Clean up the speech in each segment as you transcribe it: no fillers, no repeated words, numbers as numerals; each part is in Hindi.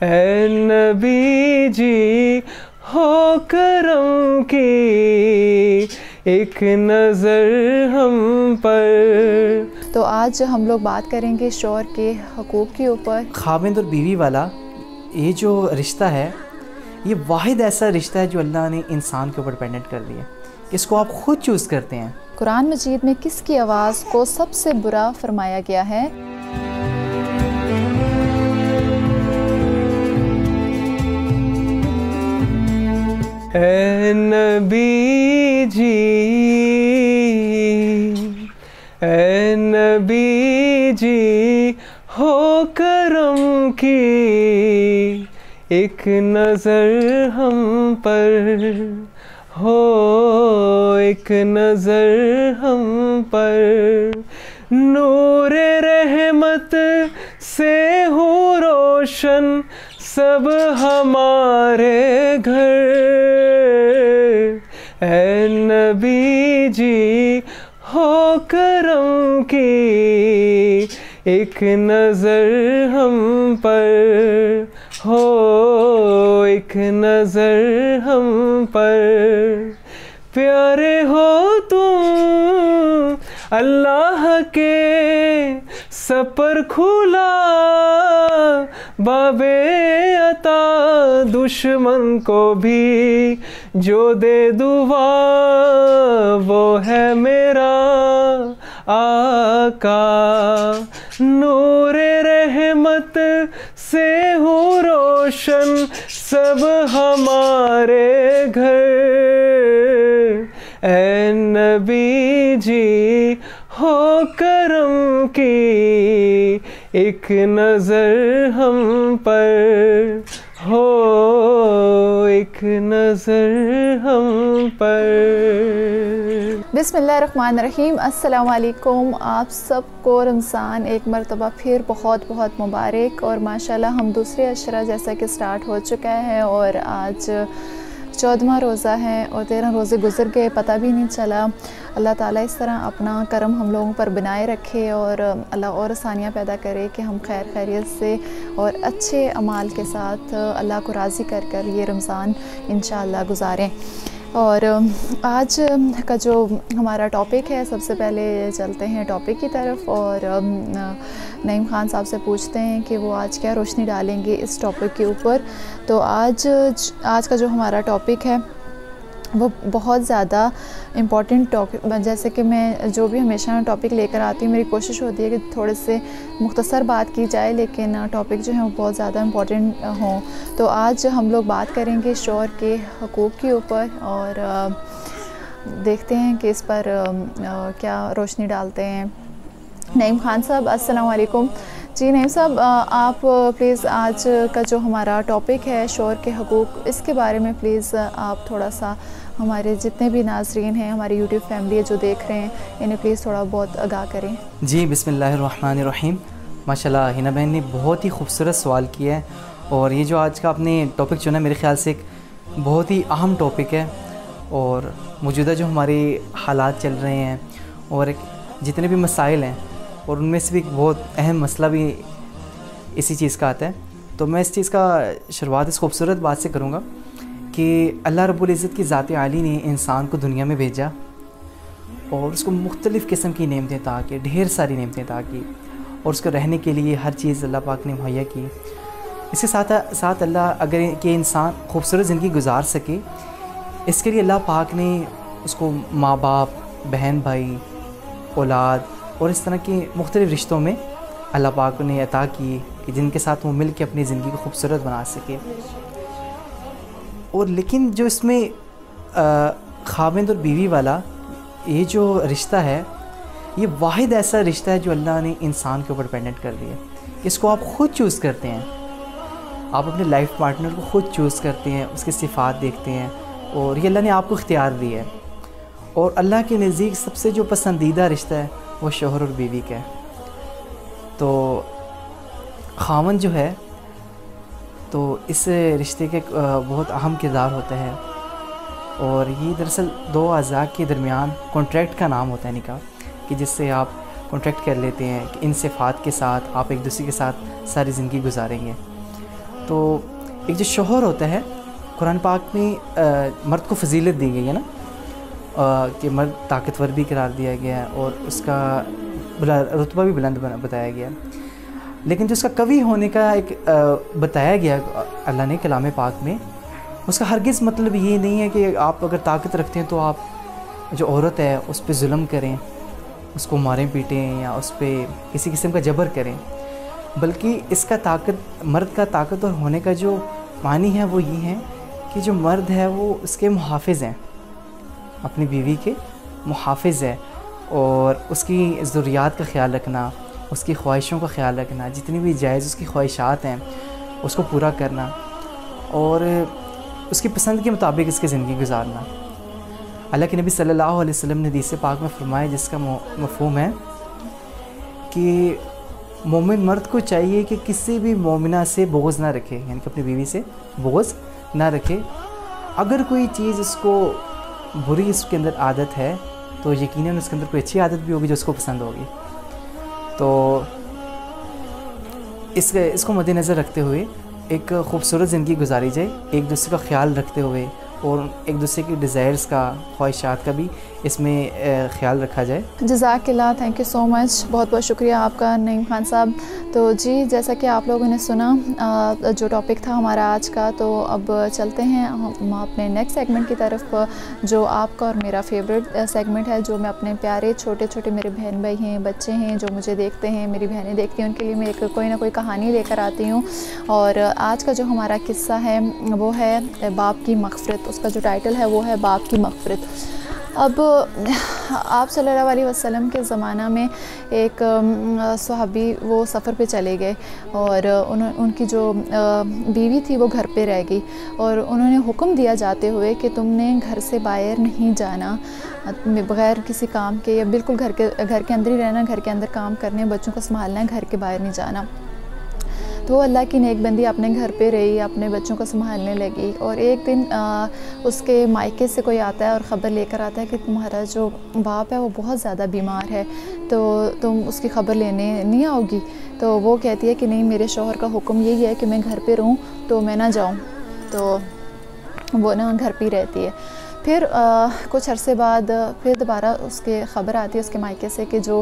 ऐ नबी जी हो करम की एक नज़र हम पर। तो आज हम लोग बात करेंगे शौहर के हकूक़ के ऊपर। खाविंद और बीवी वाला ये जो रिश्ता है, ये वाहिद ऐसा रिश्ता है जो अल्लाह ने इंसान के ऊपर डिपेंडेंट कर दिया। इसको आप ख़ुद चूज़ करते हैं। कुरान मजीद में किसकी आवाज़ को सबसे बुरा फरमाया गया है? ऐ नबी जी, ऐ नबी जी हो करम की एक नज़र हम पर, हो एक नज़र हम पर। नूर रहमत से हूँ रोशन सब हमारे घर। ऐ नबी जी हो करम की एक नज़र हम पर, हो एक नज़र हम पर। प्यारे हो तुम अल्लाह के सपर खुला, बाबे अता दुश्मन को भी जो दे दुआ वो है मेरा आका। नूर रहमत से हूँ रोशन सब हमारे घर। ऐ नबी जी हो करम की एक नज़र हम पर, हो एक नज़र हम पर। बिस्मिल्लाहिर्रहमानिर्रहीम। अस्सलाम वालेकुम। आप सबको रमज़ान एक मरतबा फिर बहुत बहुत मुबारक। और माशाल्लाह हम दूसरे अशरा जैसा कि स्टार्ट हो चुका है और आज 14वां रोज़ा है और 13 रोज़े गुज़र गए, पता भी नहीं चला। अल्लाह ताला इस तरह अपना करम हम लोगों पर बनाए रखे और अल्लाह और आसानियाँ पैदा करे कि हम खैर खैरियत से और अच्छे अमाल के साथ अल्लाह को राज़ी कर कर ये रमज़ान इंशाअल्लाह गुज़ारें। और आज का जो हमारा टॉपिक है, सबसे पहले चलते हैं टॉपिक की तरफ और नईम ख़ान साहब से पूछते हैं कि वो आज क्या रोशनी डालेंगे इस टॉपिक के ऊपर। तो आज का जो हमारा टॉपिक है वो बहुत ज़्यादा इम्पॉर्टेंट टॉपिक, जैसे कि मैं जो भी हमेशा टॉपिक लेकर आती हूँ मेरी कोशिश होती है कि थोड़े से मुख्तसर बात की जाए, लेकिन टॉपिक जो है वो बहुत ज़्यादा इम्पॉर्टेंट हों। तो आज हम लोग बात करेंगे शौहर के हकूक़ के ऊपर और देखते हैं कि इस पर क्या रोशनी डालते हैं नईम ख़ान साहब। अस्सलाम वालेकुम। जी नईम साहब, आप प्लीज़ आज का जो हमारा टॉपिक है शौहर के हकूक़, इसके बारे में प्लीज़ आप थोड़ा सा हमारे जितने भी नाज़रीन हैं, हमारी यूट्यूब फैमिली है जो देख रहे हैं, इन्हें प्लीज़ थोड़ा बहुत आगाह करें। जी बिस्मिल्लाहिर्रहमानिर्रहीम। माशाल्लाह हिना बहन ने बहुत ही खूबसूरत सवाल किया है और ये जो आज का आपने टॉपिक चुना मेरे ख़्याल से एक बहुत ही अहम टॉपिक है। और मौजूदा जो हमारे हालात चल रहे हैं और जितने भी मसाइल हैं और उनमें से भी एक बहुत अहम मसला भी इसी चीज़ का आता है। तो मैं इस चीज़ का शुरुआत इस खूबसूरत बात से करूँगा कि अल्लाह रब्बुल इज़्ज़त की ज़ात आली ने इंसान को दुनिया में भेजा और उसको मुख्तलिफ़ किस्म की नेमतें अता की, ढेर सारी नेमतें अता की और उसको रहने के लिए हर चीज़ अल्लाह पाक ने मुहैया की। इसके साथ साथ अल्लाह अगर कि इंसान खूबसूरत ज़िंदगी गुजार सके, इसके लिए अल्लाह पाक ने उसको माँ बाप, बहन भाई, औलाद और इस तरह के मुख्तलिफ़ रिश्तों में अल्लाह पाक ने अता की कि जिनके साथ वो मिल के अपनी ज़िंदगी को खूबसूरत बना सके। और लेकिन जो इसमें खाविंद और बीवी वाला ये जो रिश्ता है, ये वाहिद ऐसा रिश्ता है जो अल्लाह ने इंसान के ऊपर डिपेंडेंट कर दिया। इसको आप ख़ुद चूज़ करते हैं, आप अपने लाइफ पार्टनर को ख़ुद चूज़ करते हैं, उसके सिफ़ात देखते हैं और ये अल्लाह ने आपको इख्तियार दिया है। और अल्लाह के नज़दीक सबसे जो पसंदीदा रिश्ता है वो शौहर और बीवी का है। तो खावन जो है तो इस रिश्ते के बहुत अहम किरदार होता है और ये दरअसल दो अज़ा के दरमियान कॉन्ट्रैक्ट का नाम होता है निकाह, कि जिससे आप कॉन्ट्रैक्ट कर लेते हैं कि इन सिफ़ात के साथ आप एक दूसरे के साथ सारी ज़िंदगी गुजारेंगे। तो एक जो शोहर होता है, कुरान पाक में मर्द को फजीलत दी गई है ना, कि मर्द ताकतवर भी करार दिया गया है और उसका रुतबा भी बुलंद बताया गया। लेकिन जो उसका कवि होने का एक बताया गया अल्लाह ने कलाम पाक में, उसका हरगिज़ मतलब ये नहीं है कि आप अगर ताकत रखते हैं तो आप जो औरत है उस पर जुल्म करें, उसको मारें पीटें या उस पर किसी किस्म का जबर करें, बल्कि इसका मर्द का ताकतवर होने का जो मानी है वो ये है कि जो मर्द है वो उसके मुहाफ़िज़ हैं, अपनी बीवी के मुहाफ़िज़ है, और उसकी ज़रूरियात का ख्याल रखना, उसकी ख्वाहिशों का ख्याल रखना, जितनी भी जायज़ उसकी ख्वाहिशात हैं उसको पूरा करना और उसकी पसंद के मुताबिक इसकी ज़िंदगी गुजारना। अल्लाह के नबी सल्लल्लाहु अलैहि वसल्लम ने हदीस पाक में फरमाया, जिसका मफ़हूम है कि मोमिन मर्द को चाहिए कि किसी भी मोमिना से बोझ ना रखे, यानी कि अपनी बीवी से बोझ ना रखे। अगर कोई चीज़ उसको बुरी उसके अंदर आदत है तो यकीनन उसके अंदर कोई अच्छी आदत भी होगी जो उसको पसंद होगी। तो इसको मद्देनज़र रखते हुए एक ख़ूबसूरत ज़िंदगी गुजारी जाए, एक दूसरे का ख्याल रखते हुए और एक दूसरे की डिज़ायर्स का, ख्वाहिशात का भी इसमें ख़्याल रखा जाए। जज़ाकिल्लाह, थैंक यू सो मच, बहुत बहुत शुक्रिया आपका नईम खान साहब। तो जी, जैसा कि आप लोगों ने सुना जो टॉपिक था हमारा आज का, तो अब चलते हैं हम अपने नेक्स्ट सेगमेंट की तरफ, जो आपका और मेरा फेवरेट सेगमेंट है, जो मैं अपने प्यारे छोटे छोटे मेरे बहन भाई हैं, बच्चे हैं जो मुझे देखते हैं, मेरी बहनें देखती हैं, उनके लिए मैं एक कोई ना कोई कहानी लेकर आती हूँ। और आज का जो हमारा किस्सा है वो है बाप की मग़फ़िरत। उसका जो टाइटल है वो है बाप की मग़फ़िरत। अब आप सल्लल्लाहु अलैहि वसल्लम के ज़माना में एक सहाबी वो सफ़र पे चले गए और उनकी जो बीवी थी वो घर पे रह गई, और उन्होंने हुक्म दिया जाते हुए कि तुमने घर से बाहर नहीं जाना बग़ैर किसी काम के, या बिल्कुल घर के अंदर ही रहना, घर के अंदर काम करने, बच्चों को संभालना है, घर के बाहर नहीं जाना। तो अल्लाह की नेक बंदी अपने घर पे रही, अपने बच्चों को संभालने लगी। और एक दिन उसके मायके से कोई आता है और ख़बर लेकर आता है कि तुम्हारा जो बाप है वो बहुत ज़्यादा बीमार है, तो तुम उसकी ख़बर लेने नहीं आओगी। तो वो कहती है कि नहीं, मेरे शौहर का हुक्म यही है कि मैं घर पे रहूँ, तो मैं ना जाऊँ। तो वो ना घर पे ही रहती है। फिर कुछ अरसे बाद फिर दोबारा उसके ख़बर आती है उसके मायके से कि जो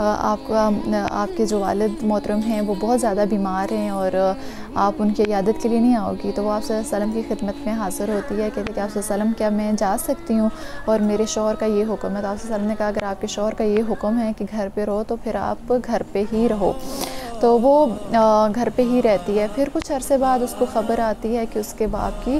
आपके जो वालिद मोहतरम हैं वो बहुत ज़्यादा बीमार हैं और आप उनकी इयादत के लिए नहीं आओगी। तो वो आप सल्लल्लाहु अलैहि वसल्लम की खिदमत में हाज़िर होती है, कहती है कि आप सल्लल्लाहु अलैहि वसल्लम क्या मैं जा सकती हूँ, और मेरे शौहर का ये हुक्म है। तो आप सल्लल्लाहु अलैहि वसल्लम ने कहा अगर आपके शौहर का ये हुक्म है कि घर पे रहो तो फिर आप घर पे ही रहो। तो वो घर पे ही रहती है। फिर कुछ अरसे बाद उसको ख़बर आती है कि उसके बाप की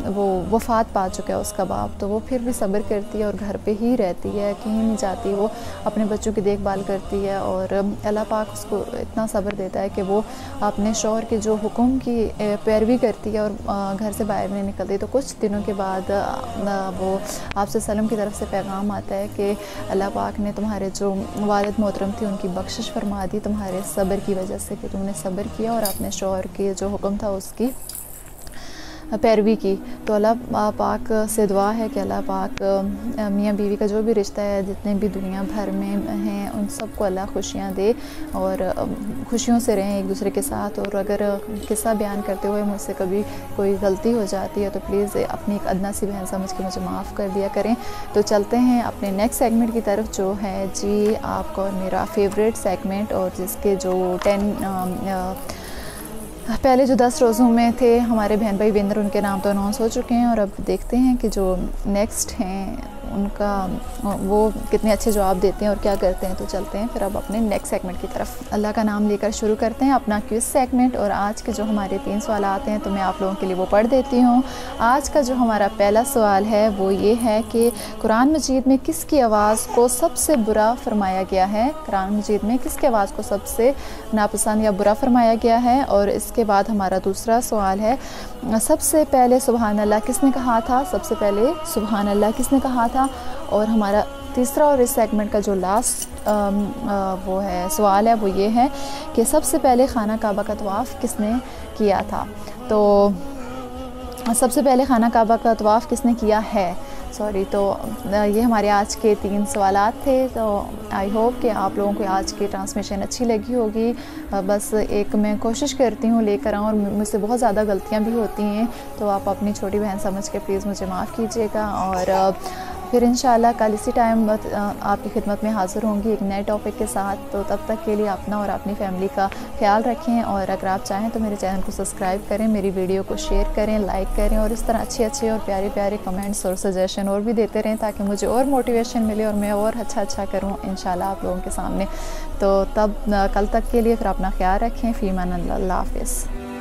वो वफ़ात पा चुका है उसका बाप। तो वो फिर भी सब्र करती है और घर पे ही रहती है, कहीं नहीं जाती, वो अपने बच्चों की देखभाल करती है। और अल्लाह पाक उसको इतना सब्र देता है कि वो अपने शौहर के जो हुक्म की पैरवी करती है और घर से बाहर नहीं निकलती। तो कुछ दिनों के बाद वो आप सल्लम की तरफ से पैगाम आता है कि अल्लाह पाक ने तुम्हारे जो वालिद मोहतरम थी उनकी बख्शिश फरमा दी तुम्हारे सब्र की वजह से, कि तुमने सब्र किया और अपने शौहर के जो हुक्म था उसकी पैरवी की। तो अल्लाह पाक से दुआ है कि अल्लाह पाक मियाँ बीवी का जो भी रिश्ता है, जितने भी दुनिया भर में हैं, उन सबको अल्लाह खुशियाँ दे और खुशियों से रहें एक दूसरे के साथ। और अगर किस्सा बयान करते हुए मुझसे कभी कोई गलती हो जाती है तो प्लीज़ अपनी एक अदना सी बहन समझ के मुझे माफ़ कर दिया करें। तो चलते हैं अपने नेक्स्ट सेगमेंट की तरफ, जो है जी आपका और मेरा फेवरेट सेगमेंट, और जिसके जो पहले जो 10 रोज़ों में थे हमारे बहन भाई विनर, उनके नाम तो अनाउंस हो चुके हैं। और अब देखते हैं कि जो नेक्स्ट हैं उनका वो कितने अच्छे जवाब देते हैं और क्या करते हैं। तो चलते हैं फिर अब अपने नेक्स्ट सेगमेंट की तरफ। अल्लाह का नाम लेकर शुरू करते हैं अपना क्विज़ सेगमेंट। और आज के जो हमारे 3 सवाल आते हैं तो मैं आप लोगों के लिए वो पढ़ देती हूँ। आज का जो हमारा पहला सवाल है वो ये है कि कुरान मजीद में किसकी आवाज़ को सबसे बुरा फरमाया गया है। कुरान मजीद में किसकी आवाज़ को सबसे नापसंद या बुरा फरमाया गया है। और इसके बाद हमारा दूसरा सवाल है, सबसे पहले सुबहान अल्लाह किसने कहा था। सबसे पहले सुबहान अल्लाह किसने कहा था। और हमारा तीसरा और इस सेगमेंट का जो लास्ट वो है सवाल है वो ये है कि सबसे पहले खाना काबा का तवाफ़ किसने किया था। तो सबसे पहले खाना काबा का तवाफ़ किसने किया है। सॉरी। तो ये हमारे आज के 3 सवालात थे। तो आई होप कि आप लोगों को आज की ट्रांसमिशन अच्छी लगी होगी। बस एक मैं कोशिश करती हूँ लेकर आऊँ, और मुझसे बहुत ज़्यादा गलतियाँ भी होती हैं, तो आप अपनी छोटी बहन समझ के प्लीज़ मुझे माफ़ कीजिएगा। और फिर इंशाल्लाह कल इसी टाइम आपकी खिदमत में हाज़िर होंगी एक नए टॉपिक के साथ। तो तब तक के लिए अपना और अपनी फैमिली का ख्याल रखें, और अगर आप चाहें तो मेरे चैनल को सब्सक्राइब करें, मेरी वीडियो को शेयर करें, लाइक करें, और इस तरह अच्छे अच्छे और प्यारे प्यारे कमेंट्स और सजेशन और भी देते रहें, ताकि मुझे और मोटिवेशन मिले और मैं और अच्छा करूँ इंशाल्लाह आप लोगों के सामने। तो तब कल तक के लिए फिर अपना ख्याल रखें। फ़ी अमान अल्लाह, अल्लाह हाफ़िज़।